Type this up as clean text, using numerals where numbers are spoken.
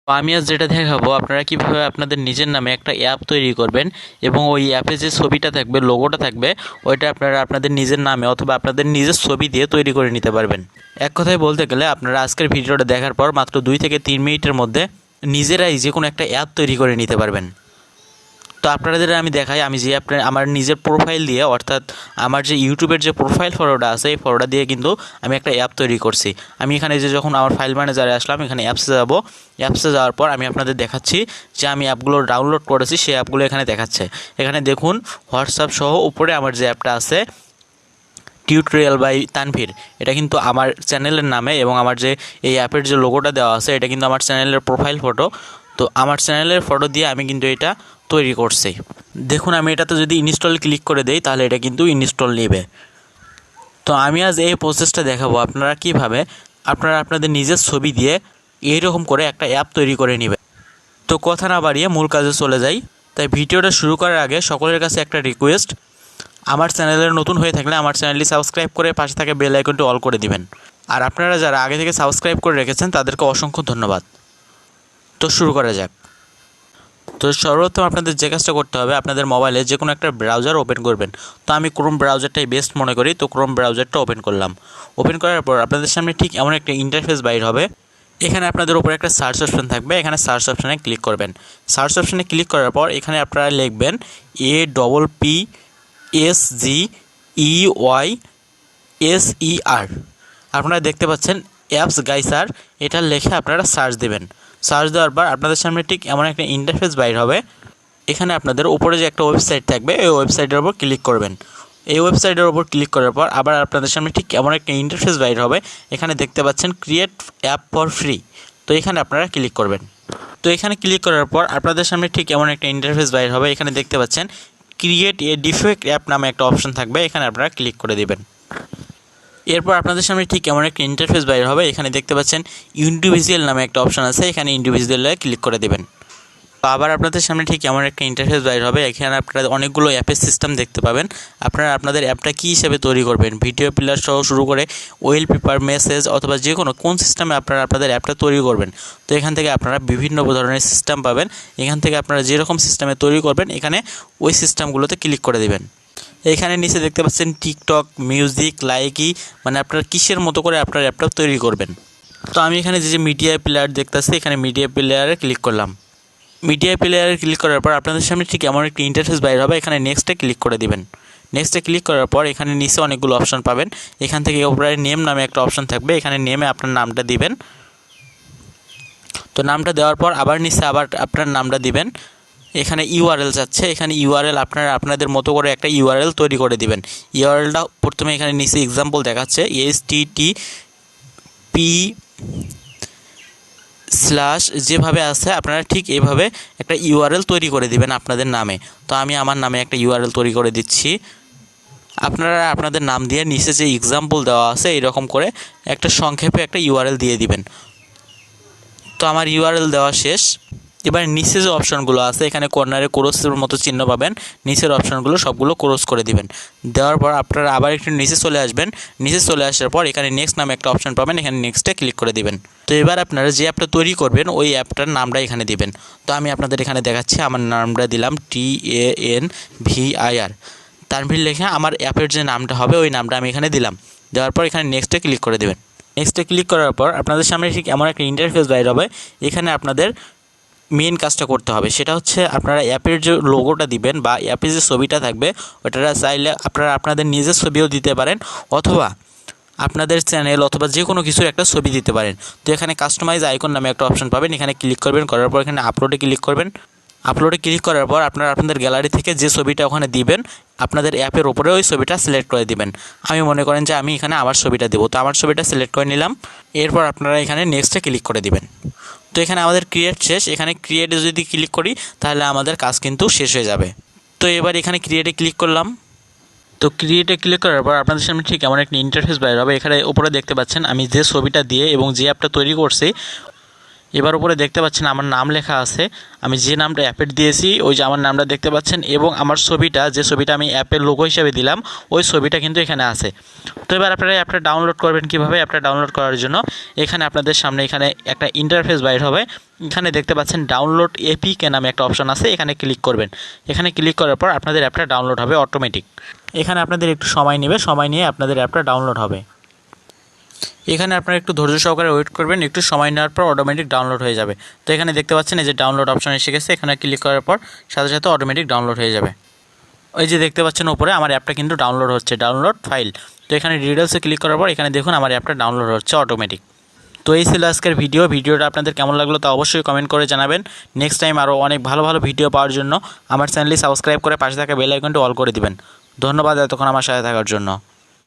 তো আমি আজ যেটা দেখাবো আপনারা কিভাবে আপনাদের নিজের নামে একটা অ্যাপ তৈরি করবেন এবং ওই অ্যাপে যে ছবিটা থাকবে, লোগোটা থাকবে, ওইটা আপনারা আপনাদের নিজের নামে অথবা আপনাদের নিজের ছবি দিয়ে তৈরি করে নিতে পারবেন। এক কথায় বলতে গেলে আপনারা আজকের ভিডিওটা দেখার পর মাত্র 2 থেকে 3 মিনিটের মধ্যে নিজেরাই যে কোনো একটা অ্যাপ তৈরি করে নিতে পারবেন। তো আপনাদের আমি দেখাই, আমি যে আমার নিজের প্রোফাইল দিয়ে, অর্থাৎ আমার যে ইউটিউবের যে প্রোফাইল ফটোটা আছে এই ফটোটা দিয়ে কিন্তু আমি একটা অ্যাপ তৈরি করছি। আমি এখানে যে যখন আমার ফাইল ম্যানেজারে আসলাম, এখানে অ্যাপসে যাব। অ্যাপসে যাওয়ার পর আমি আপনাদের দেখাচ্ছি যে আমি অ্যাপগুলো ডাউনলোড করেছি, সেই অ্যাপগুলো এখানে দেখাচ্ছে। এখানে দেখুন হোয়াটসঅ্যাপ সহ উপরে আমার যে অ্যাপটা আছে টিউটোরিয়াল বাই তানভীর, এটা কিন্তু আমার চ্যানেলের নামে এবং আমার যে এই অ্যাপের যে লোগোটা দেওয়া আছে এটা কিন্তু আমার চ্যানেলের প্রোফাইল ফটো। তো আমার চ্যানেলের ফটো দিয়ে আমি কিন্তু এটা তৈরি করছি। দেখুন আমি এটাতে যদি ইনস্টল ক্লিক করে দেই তাহলে এটা কিন্তু ইনস্টল নেবে। তো আমি আজ এই প্রসেসটা দেখাবো আপনারা কিভাবে আপনারা আপনাদের নিজের ছবি দিয়ে এইরকম করে একটা অ্যাপ তৈরি করে নেবেন। তো কথা না বাড়িয়ে মূল কাজে চলে যাই। তাই ভিডিওটা শুরু করার আগে সকলের কাছে একটা রিকোয়েস্ট, আমার চ্যানেলে নতুন হয়ে থাকলে আমার চ্যানেলটি সাবস্ক্রাইব করে পাশে থাকা বেল আইকনটি অল করে দিবেন। আর আপনারা যারা আগে থেকে সাবস্ক্রাইব করে রেখেছেন তাদেরকে অসংখ্য ধন্যবাদ। তো শুরু করা যাক। তো সর্বপ্রথম আপনাদের যে কাজটা করতে হবে, আপনাদের মোবাইলে যে কোনো একটা ব্রাউজার ওপেন করবেন। তো আমি ক্রোম ব্রাউজারটাই বেস্ট মনে করি, তো ক্রোম ব্রাউজারটা ওপেন করলাম। ওপেন করার পর আপনাদের সামনে ঠিক এমন একটা ইন্টারফেস বাইর হবে। এখানে আপনাদের উপরে একটা সার্চ অপশন থাকবে, এখানে সার্চ অপশানে ক্লিক করবেন। সার্চ অপশানে ক্লিক করার পর এখানে আপনারা লিখবেন APPSGEYSER। আপনারা দেখতে পাচ্ছেন অ্যাপস গাইসার, এটা লিখে আপনারা সার্চ দেবেন। সার্চ দেওয়ার পর আপনাদের সামনে ঠিক এমন একটা ইন্টারফেস বাইর হবে। এখানে আপনাদের উপরে যে একটা ওয়েবসাইট থাকবে এই ওয়েবসাইটের উপর ক্লিক করবেন। এই ওয়েবসাইটের উপর ক্লিক করার পর আবার আপনাদের সামনে ঠিক এমন একটা ইন্টারফেস বাইর হবে। এখানে দেখতে পাচ্ছেন ক্রিয়েট অ্যাপ ফর ফ্রি, তো এখানে আপনারা ক্লিক করবেন। তো এখানে ক্লিক করার পর আপনাদের সামনে ঠিক এমন একটা ইন্টারফেস বাইর হবে। এখানে দেখতে পাচ্ছেন ক্রিয়েট এ ডিফেক্ট অ্যাপ নামে একটা অপশন থাকবে, এখানে আপনারা ক্লিক করে দেবেন। এরপর আপনাদের সামনে ঠিক এমন একটা ইন্টারফেস বাইর হবে। এখানে দেখতে পাচ্ছেন ইন্ডিভিজুয়াল নামে একটা অপশন আছে, এখানে ইন্ডিভিজুয়ালে ক্লিক করে দেবেন। তো আবার আপনাদের সামনে ঠিক এমন একটা ইন্টারফেস বাইর হবে। এখানে আপনারা অনেকগুলো অ্যাপের সিস্টেম দেখতে পাবেন। আপনারা আপনাদের অ্যাপটা কী হিসেবে তৈরি করবেন, ভিডিও প্লেয়ার সহ শুরু করে ওয়েলপেপার, মেসেজ অথবা যে কোন সিস্টেমে আপনারা আপনাদের অ্যাপটা তৈরি করবেন। তো এখান থেকে আপনারা বিভিন্ন ধরনের সিস্টেম পাবেন। এখান থেকে আপনারা যেরকম সিস্টেমে তৈরি করবেন এখানে ওই সিস্টেমগুলোতে ক্লিক করে দেবেন। এখানে নিচে দেখতে পাচ্ছেন টিকটক, মিউজিক, লাইকি, মানে আপনারা কিসের মতো করে আপনার অ্যাপটা তৈরি করবেন। তো আমি এখানে যে মিডিয়া প্লেয়ার দেখতেছি, এখানে মিডিয়া প্লেয়ারে ক্লিক করলাম। মিডিয়া প্লেয়ারে ক্লিক করার পর আপনাদের সামনে ঠিক এমন একটি ইন্টারফেস বাইর হবে। এখানে নেক্সটে ক্লিক করে দিবেন। নেক্সটে ক্লিক করার পর এখানে নিচে অনেকগুলো অপশন পাবেন। এখান থেকে উপরে নেম নামে একটা অপশন থাকবে, এখানে নেমে আপনার নামটা দিবেন। তো নামটা দেওয়ার পর আবার নিচে আবার আপনার নামটা দিবেন। এখানে ইউআরএল যাচ্ছে, এখানে ইউআরএল আপনারা আপনাদের মতো করে একটা ইউআরএল তৈরি করে দিবেন। ইউআরএলটা প্রথমে এখানে নিচে এক্সাম্পল দেখাচ্ছে HTTP স্ল্যাশ যেভাবে আছে আপনারা ঠিক এইভাবে একটা ইউআরএল তৈরি করে দিবেন আপনাদের নামে। তো আমি আমার নামে একটা ইউআরএল তৈরি করে দিচ্ছি। আপনারা আপনাদের নাম দিয়ে নিচে যে এক্সাম্পল দেওয়া আছে এরকম করে একটা সংক্ষেপে একটা ইউআরএল দিয়ে দিবেন। তো আমার ইউআরএল দেওয়া শেষ। এবার নিচে যে অপশনগুলো আছে এখানে কর্নারে ক্রসের মতো চিহ্ন পাবেন, নিচের অপশনগুলো সবগুলো ক্রস করে দিবেন। দেওয়ার পর আপনারা আবার একটু নিচে চলে আসবেন। নিচে চলে আসার পর এখানে নেক্সট নামে একটা অপশন পাবেন, এখানে নেক্সটে ক্লিক করে দিবেন। তো এবার আপনারা যে অ্যাপটা তৈরি করবেন ওই অ্যাপটার নামটা এখানে দিবেন। তো আমি আপনাদের এখানে দেখাচ্ছি, আমার নামটা দিলাম TANVIR, তানভীর লেখা আমার অ্যাপের যে নামটা হবে ওই নামটা আমি এখানে দিলাম। দেওয়ার পর এখানে নেক্সটে ক্লিক করে দেবেন। নেক্সটে ক্লিক করার পর আপনাদের সামনে ঠিক এমন একটা ইন্টারফেস বাইর হবে। এখানে আপনাদের মেন কাজটা করতে হবে, সেটা হচ্ছে আপনারা অ্যাপের যে লোগোটা দিবেন বা অ্যাপের যে ছবিটা থাকবে ওটা চাইলে আপনারা আপনাদের নিজের ছবিও দিতে পারেন অথবা আপনাদের চ্যানেল অথবা যে কোনো কিছুর একটা ছবি দিতে পারেন। তো এখানে কাস্টমাইজ আইকন নামে একটা অপশন পাবেন, এখানে ক্লিক করবেন। করার পর এখানে আপলোডে ক্লিক করবেন। আপলোডে ক্লিক করার পর আপনারা আপনাদের গ্যালারি থেকে যে ছবিটা ওখানে দিবেন আপনাদের অ্যাপের ওপরে ওই ছবিটা সিলেক্ট করে দিবেন। আমি মনে করেন যে আমি এখানে আমার ছবিটা দেবো, তো আমার ছবিটা সিলেক্ট করে নিলাম। এরপর আপনারা এখানে নেক্সটে ক্লিক করে দিবেন। তো এখানে আমাদের ক্রিয়েট শেষ। এখানে ক্রিয়েটে যদি ক্লিক করি তাহলে আমাদের কাজ কিন্তু শেষ হয়ে যাবে। তো এবার এখানে ক্রিয়েটে ক্লিক করলাম। তো ক্রিয়েটে ক্লিক করার পর আপনাদের সামনে ঠিক এমন একটা ইন্টারফেস বাইর হবে। এখানে উপরে দেখতে পাচ্ছেন আমি যে ছবিটা দিয়ে এবং যে অ্যাপটা তৈরি করছি এবার উপরে দেখতে পাচ্ছেন আমার নাম লেখা আছে, আমি যে নামটা অ্যাপের দিয়েছি ওই যে আমার নামটা দেখতে পাচ্ছেন, এবং আমার ছবিটা যে ছবিটা আমি অ্যাপের লোগো হিসেবে দিলাম ওই ছবিটা কিন্তু এখানে আছে। তো এবার আপনারা অ্যাপটা ডাউনলোড করবেন কীভাবে? অ্যাপটা ডাউনলোড করার জন্য এখানে আপনাদের সামনে এখানে একটা ইন্টারফেস বাইর হবে, এখানে দেখতে পাচ্ছেন ডাউনলোড এপিকে নামে একটা অপশন আছে, এখানে ক্লিক করবেন। এখানে ক্লিক করার পর আপনাদের অ্যাপটা ডাউনলোড হবে অটোমেটিক। এখানে আপনাদের একটু সময় নেবে, সময় নিয়ে আপনাদের অ্যাপটা ডাউনলোড হবে। এখানে আপনারা একটু ধৈর্য সহকারে ওয়েট করবেন, একটু সময় নেওয়ার পর অটোমেটিক ডাউনলোড হয়ে যাবে। তো এখানে দেখতে পাচ্ছেন এই যে ডাউনলোড অপশন এসে গেছে, এখানে ক্লিক করার পর সাথে সাথে অটোমেটিক ডাউনলোড হয়ে যাবে। ওই যে দেখতে পাচ্ছেন উপরে আমার অ্যাপটা কিন্তু ডাউনলোড হচ্ছে, ডাউনলোড ফাইল। তো এখানে ডিটেলসে ক্লিক করার পর এখানে দেখুন আমার অ্যাপটা ডাউনলোড হচ্ছে অটোমেটিক। তো এই ছিল আজকের ভিডিওটা আপনাদের কেমন লাগলো তা অবশ্যই কমেন্ট করে জানাবেন। নেক্সট টাইম আরও অনেক ভালো ভালো ভিডিও পাওয়ার জন্য আমার চ্যানেলটি সাবস্ক্রাইব করে পাশে থাকা বেল আইকনটি অল করে দিবেন। ধন্যবাদ এতক্ষণ আমার সাথে থাকার জন্য।